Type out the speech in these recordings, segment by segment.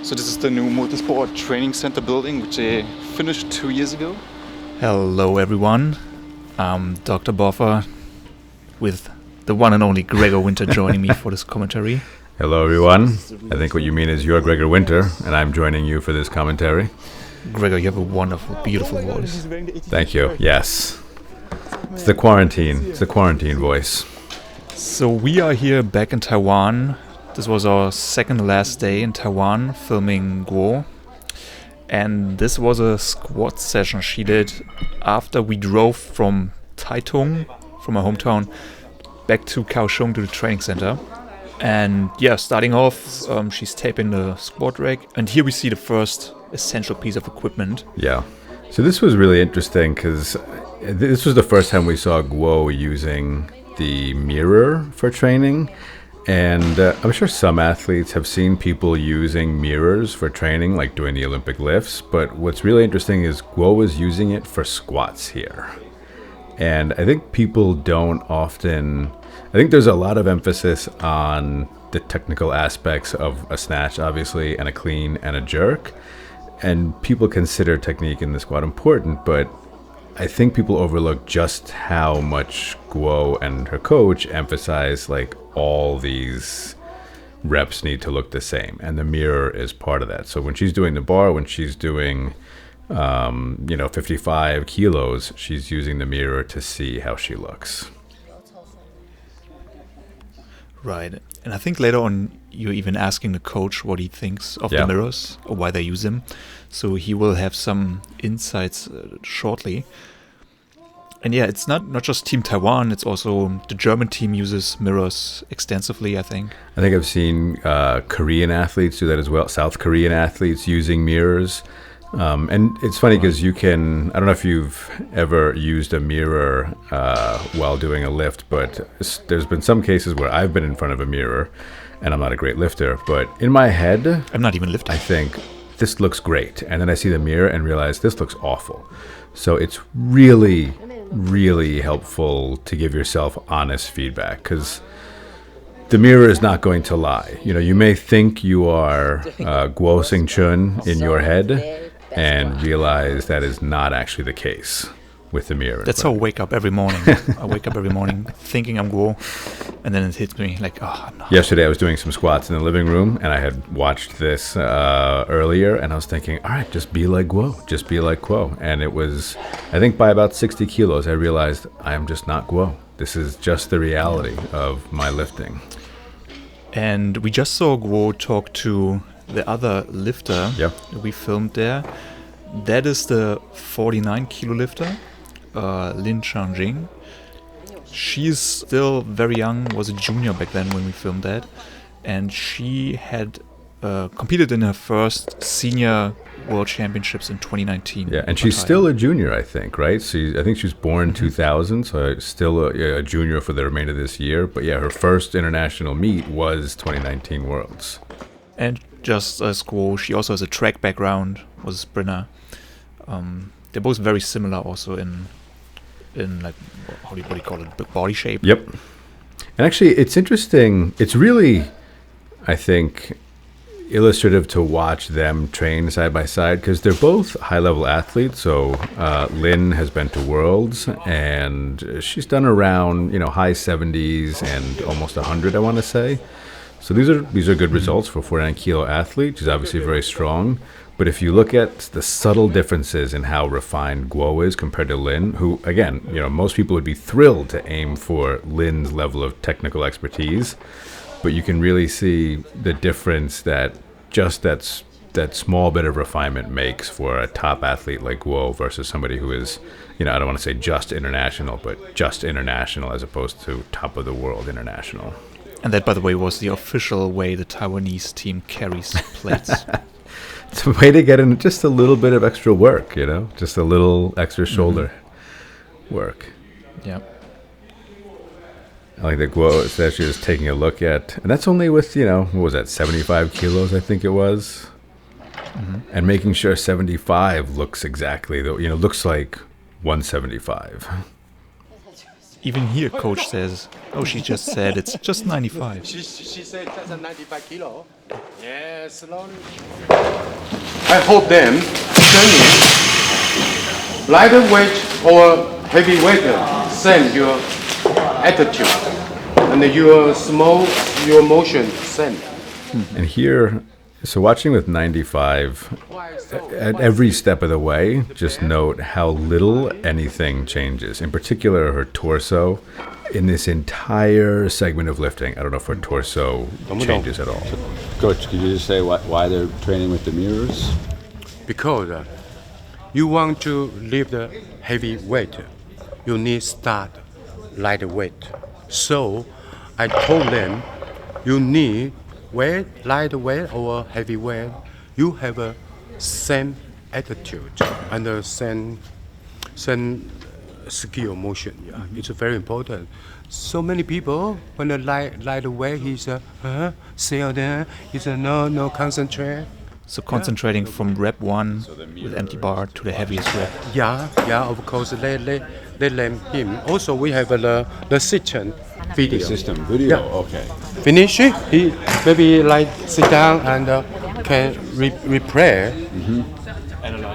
So this is the new multisport training center building, which they finished 2 years ago. Hello everyone, I'm Dr. Boffer with the one and only Gregor Winter joining me for this commentary. Hello everyone, I think what you mean is you're Gregor Winter and I'm joining you for this commentary. Gregor, you have a wonderful, beautiful voice. Thank you, yes. It's the quarantine voice. So we are here back in Taiwan. This was our second to last day in Taiwan filming Guo. And this was a squat session she did after we drove from Taitung, from our hometown, back to Kaohsiung to the training center. And yeah, starting off, she's taping the squat rack. And here we see the first essential piece of equipment. Yeah. So this was really interesting because this was the first time we saw Guo using the mirror for training. And I'm sure some athletes have seen people using mirrors for training, like doing the Olympic lifts. But what's really interesting is Guo was using it for squats here. And I think people don't often... I think there's a lot of emphasis on the technical aspects of a snatch, obviously, and a clean and a jerk. And people consider technique in the squat important, but I think people overlook just how much Guo and her coach emphasize, like, all these reps need to look the same, and the mirror is part of that. So when she's doing the bar, when she's doing 55 kilos, she's using the mirror to see how she looks. Right. And I think later on you're even asking the coach what he thinks of the mirrors or why they use them. So he will have some insights shortly. And yeah, it's not just Team Taiwan, it's also the German team uses mirrors extensively, I think. I think I've seen Korean athletes do that as well, South Korean athletes using mirrors. And it's funny because you can, I don't know if you've ever used a mirror while doing a lift, but there's been some cases where I've been in front of a mirror and I'm not a great lifter, but in my head, I'm not even lifting. I think this looks great. And then I see the mirror and realize this looks awful. So it's really, really helpful to give yourself honest feedback because the mirror is not going to lie. You know, you may think you are Guo Hsing-Chun in your head and realize that is not actually the case with the mirror. That's how I wake up every morning. I wake up every morning thinking I'm Guo, and then it hits me like, oh, I'm not. Yesterday I was doing some squats in the living room, and I had watched this earlier, and I was thinking, all right, just be like Guo. Just be like Guo. And it was, I think by about 60 kilos, I realized I am just not Guo. This is just the reality of my lifting. And we just saw Guo talk to the other lifter we filmed there. That is the 49 kilo lifter, Lin Changjing. She's still very young, was a junior back then when we filmed that. And she had competed in her first senior world championships in 2019. Yeah, and she's still a junior, I think, right? I think she was born 2000, so still a junior for the remainder of this year. But yeah, her first international meet was 2019 Worlds. And just as Guo, she also has a track background, was a sprinter. They're both very similar also in like, what do you call it, body shape. Yep. And actually, it's interesting. It's really, I think, illustrative to watch them train side by side because they're both high-level athletes. So Lin has been to Worlds and she's done around high 70s and almost 100, I want to say. So these are good results for a 49 kilo athlete. She's obviously very strong. But if you look at the subtle differences in how refined Guo is compared to Lin, who, again, most people would be thrilled to aim for Lin's level of technical expertise. But you can really see the difference that just that small bit of refinement makes for a top athlete like Guo versus somebody who is, I don't want to say just international, but just international as opposed to top of the world international. And that, by the way, was the official way the Taiwanese team carries plates. It's a way to get in just a little bit of extra work, just a little extra shoulder work. Yeah. I like that Guo said she was taking a look at, and that's only with, what was that, 75 kilos, I think it was. Mm-hmm. And making sure 75 looks exactly, looks like 175. Even here, coach says, "Oh, she just said it's just 95." She said that's a 95 kilo. Yeah, slowly. I hope them training lighter weight or heavy weight same your attitude and your motion same. And here, so watching with 95, at every step of the way, just note how little anything changes. In particular, her torso. In this entire segment of lifting, I don't know if her torso changes at all. Coach, could you just say why they're training with the mirrors? Because you want to lift the heavy weight, you need start light weight. So I told them, you need light weight or heavy weight. You have a same attitude and the same skill motion. Yeah, it's very important. So many people when the light weight, he's say there, he's no concentrate. So concentrating from rep 1 with empty bar to the heaviest rep. Yeah, of course, they let him. Also, we have the Hsing-Chun video. System video. Yeah. Okay. Finish it. He maybe like sit down and can replay.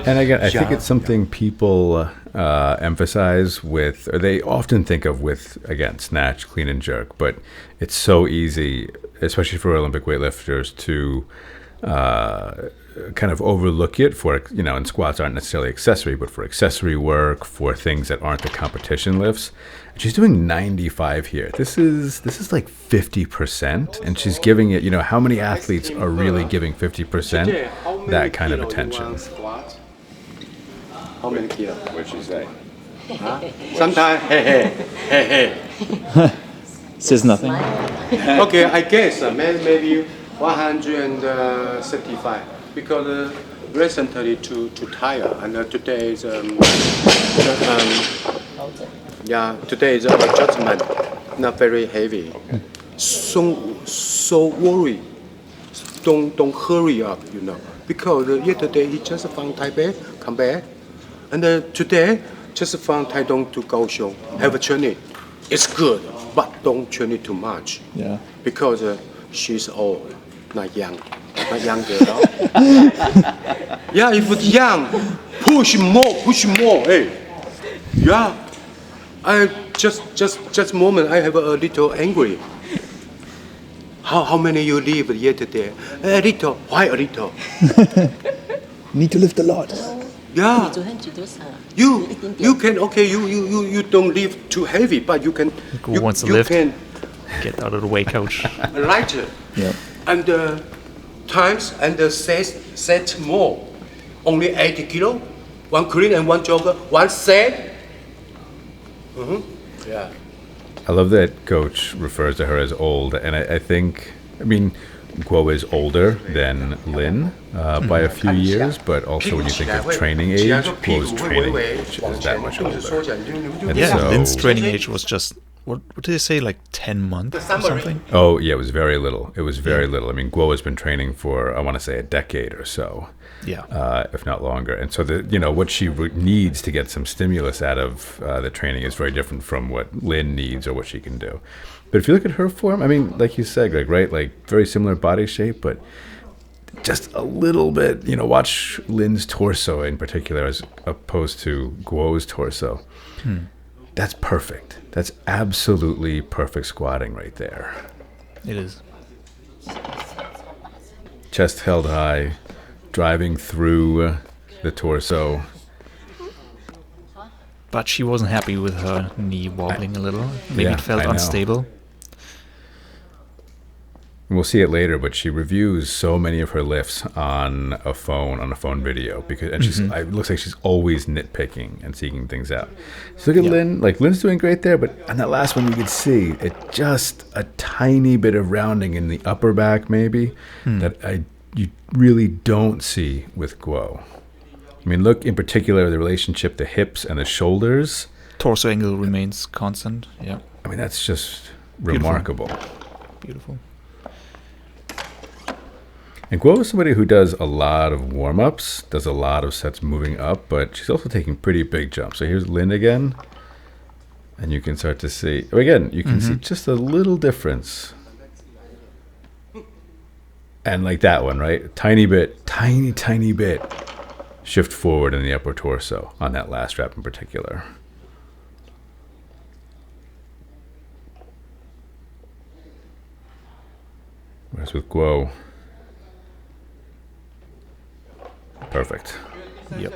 And again, I think it's something people emphasize with, or they often think of with, again, snatch, clean and jerk, but it's so easy, especially for Olympic weightlifters, to kind of overlook it for, and squats aren't necessarily accessory, but for accessory work, for things that aren't the competition lifts. She's doing 95 here. This is like 50%, and she's giving it, how many athletes are really giving 50% that kind of attention? How many kilo? What'd she say? Sometimes, hey. Says nothing. Okay, I guess maybe 165 because recently to Thailand and today is today is adjustment not very heavy. So worry. Don't hurry up, because yesterday he just from Taipei come back, and today just from Taitung to Kaohsiung have a training. It's good, but don't train it too much. Yeah. Because she's old, not young girl. Yeah, if it's young, push more. Hey, yeah. I just moment I have a little angry. How many you leave yesterday? A little. Why a little? Need to lift a lot. Yeah. You can you don't lift too heavy, but you can. Who wants to lift? Can Get out of the way, coach. lighter. Yeah. And times and set more. Only 80 kilo, one clean and one jogger, one set. Yeah. I love that coach refers to her as old, and I think, Guo is older than Lin by a few years, but also when you think of training age, Guo's training age is that much older. And Yeah, so- Lin's training age was just, what did they say, like 10 months or something? Oh, yeah, it was very little. It was very little. Guo has been training for, I want to say, a decade or so. Yeah. If not longer. And so, what she needs to get some stimulus out of the training is very different from what Lin needs or what she can do. But if you look at her form, like you said, Greg, right? Like very similar body shape, but just a little bit, watch Lin's torso in particular as opposed to Guo's torso. That's perfect. That's absolutely perfect squatting right there. It is. Chest held high, driving through the torso. But she wasn't happy with her knee wobbling a little. Maybe Yeah, it felt I know. unstable. We'll see it later, but she reviews so many of her lifts on a phone video, and it looks like she's always nitpicking and seeking things out. So look at Lin, Lin's doing great there, but on that last one you could see it just a tiny bit of rounding in the upper back maybe that you really don't see with Guo. Look in particular the relationship, the hips and the shoulders. Torso angle remains constant. Yeah. That's just Beautiful. remarkable. Beautiful. And Guo is somebody who does a lot of warm-ups, does a lot of sets moving up, but she's also taking pretty big jumps. So here's Lin again. And you can start to see, again, you can see just a little difference. And like that one, right? Tiny bit, tiny bit shift forward in the upper torso on that last rep in particular. Whereas with Guo, perfect. Yep.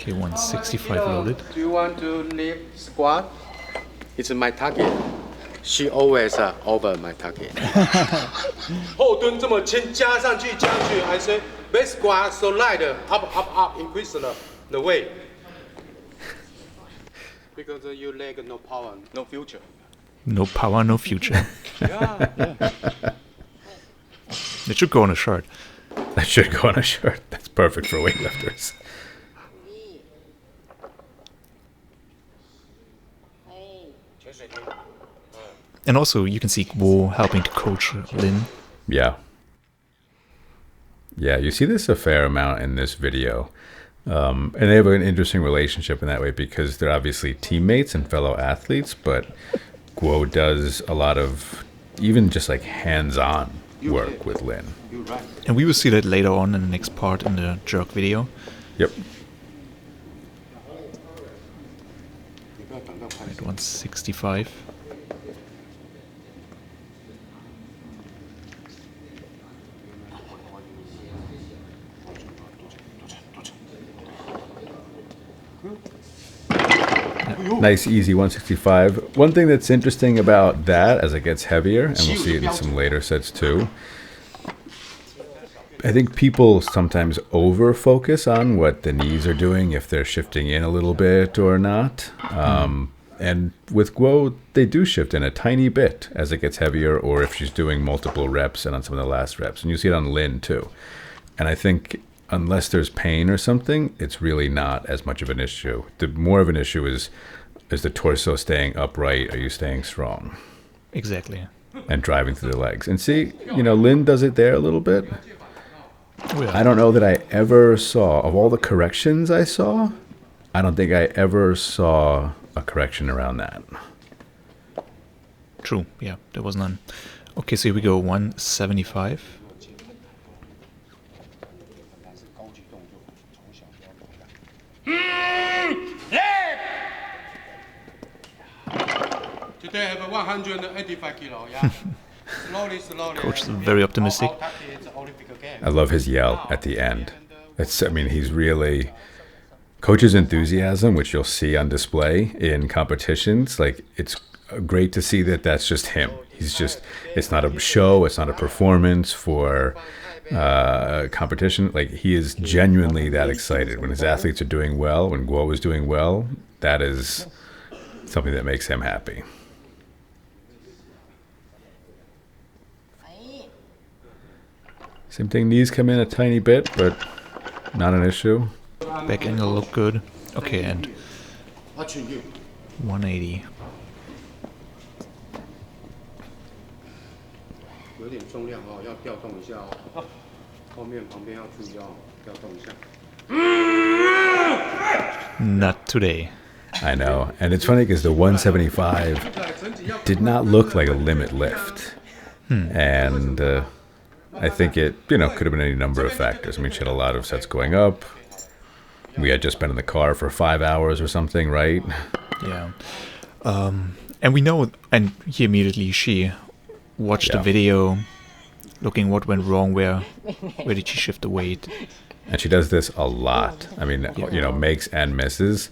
Okay, 165 loaded. Do you want to leave squat? It's my target. She always over my target. 后蹲这么轻，加上去，I say base squat so light, up, increase the weight. Because your leg no power, no future. No power, no future. Yeah. It should go on a shirt. That should go on a shirt. That's perfect for weightlifters. And also, you can see Guo helping to coach Lin. Yeah. Yeah, you see this a fair amount in this video. And they have an interesting relationship in that way because they're obviously teammates and fellow athletes, but Guo does a lot of even just like hands-on work with Lin. And we will see that later on in the next part in the jerk video. Yep. At 165. Nice, easy 165. One thing that's interesting about that as it gets heavier, and we'll see it in some later sets too, I think people sometimes over-focus on what the knees are doing, if they're shifting in a little bit or not. And with Guo, they do shift in a tiny bit as it gets heavier, or if she's doing multiple reps and on some of the last reps. And you see it on Lin too. And I think unless there's pain or something, it's really not as much of an issue. The more of an issue is the torso staying upright? Are you staying strong? Exactly. And driving through the legs. And see, Lin does it there a little bit. Oh, yeah. I don't know that I ever saw, of all the corrections I saw, I don't think I ever saw a correction around that. True, yeah, there was none. Okay, so here we go, 175. Today I have 185 kilo, yeah. Slowly. Coach is very optimistic. I love his yell at the end. He's really... Coach's enthusiasm, which you'll see on display in competitions, like, it's great to see that that's just him. It's not a show, it's not a performance for competition. Like, he is genuinely that excited. When his athletes are doing well, when Guo is doing well, that is something that makes him happy. Same thing, knees come in a tiny bit, but not an issue. Back angle look good. Okay, and 180. 有点重量要调动一下后面旁边要注意调动一下。 Not today. I know, and it's funny because the 175 did not look like a limit lift, and I think it could have been any number of factors. I mean, she had a lot of sets going up. We had just been in the car for 5 hours or something, right? Yeah. And we know, and he immediately, she watched the video, looking what went wrong, where did she shift the weight. And she does this a lot. I mean, makes and misses.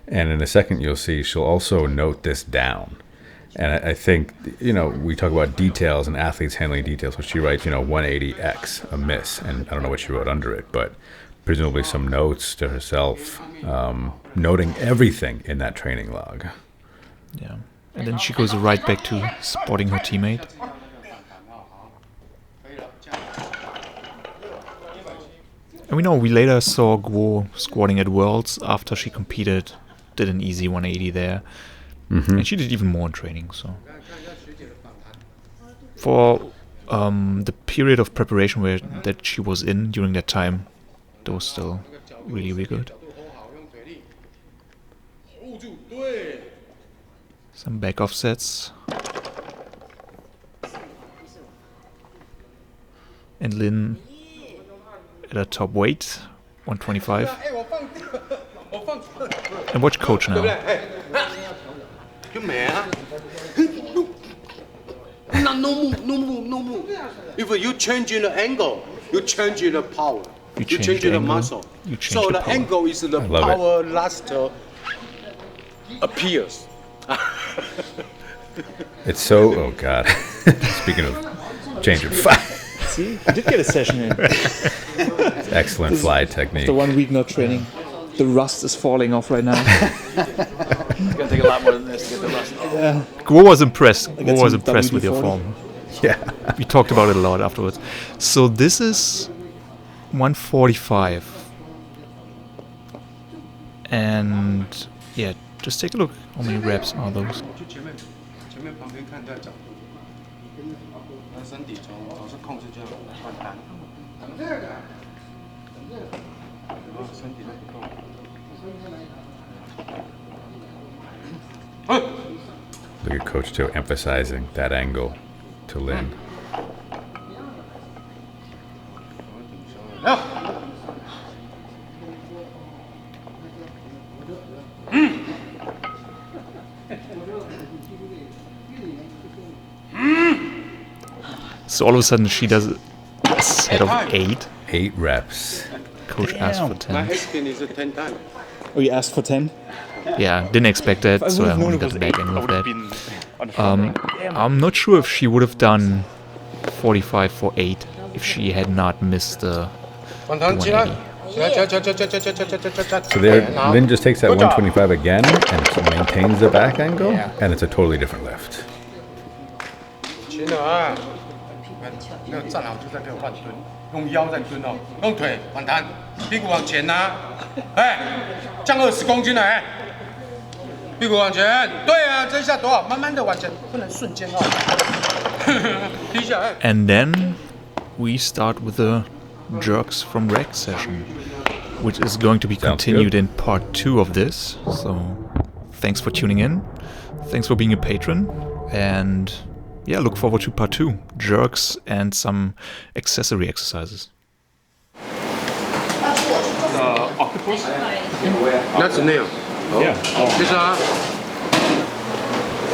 And in a second, you'll see she'll also note this down. And I think, we talk about details and athletes handling details. So she writes, 180X, a miss. And I don't know what she wrote under it, but presumably some notes to herself, noting everything in that training log. Yeah. And then she goes right back to spotting her teammate. And we know we later saw Guo squatting at Worlds after she competed, did an easy 180 there. And she did even more in training, so. For the period of preparation that she was in during that time, that was still really, really good. Some back offsets. And Lin at a top weight, 125. And watch coach now. No move. If you change in the angle, you change in the power. You change in the muscle. So the angle is the power last appears. It's so, oh God. Speaking of changing fly. See, you did get a session in. Excellent fly technique. After 1 week not training, the rust is falling off right now. It's gonna take a lot more than this to get the rust off. Guo was impressed. Guo was some impressed with your WD-40. form. Yeah. We talked about it a lot afterwards. So this is 145. And yeah, just take a look. How many reps are those? 前面旁边看在找，那身体总是控制这样换单，然后身体都不动。Look at Coach Joe emphasizing that angle to Lin. So all of a sudden she does a set of 8. 8 reps. Coach asked for 10. My asking is 10 times. Oh, you asked for 10? Yeah, didn't expect that, I so I would've known only it got was the back end I of would have that. been on the front line. I'm not sure if she would have done 45 for 8 if she had not missed the 180. So there, Lin just takes that 125 again and maintains the back angle, and it's a totally different lift. 轻了啊！没有站好就在给我乱蹲，用腰在蹲哦，用腿反弹，屁股往前拿，哎，降20公斤了哎，屁股往前，对啊，这一下多好，慢慢的往前，不能瞬间哦，踢一下哎。 And then we start with the jerks from rec session, which is going to be Sounds continued good. in part 2 of this. So thanks for tuning in. Thanks for being a patron. And yeah, look forward to part 2, jerks and some accessory exercises. Octopus? That's nail. Yeah. 其实啊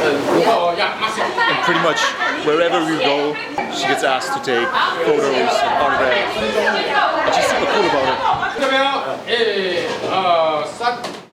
，And pretty much wherever we go, she gets asked to take photos and autographs. And she's super cool about it. 这边哦，哎。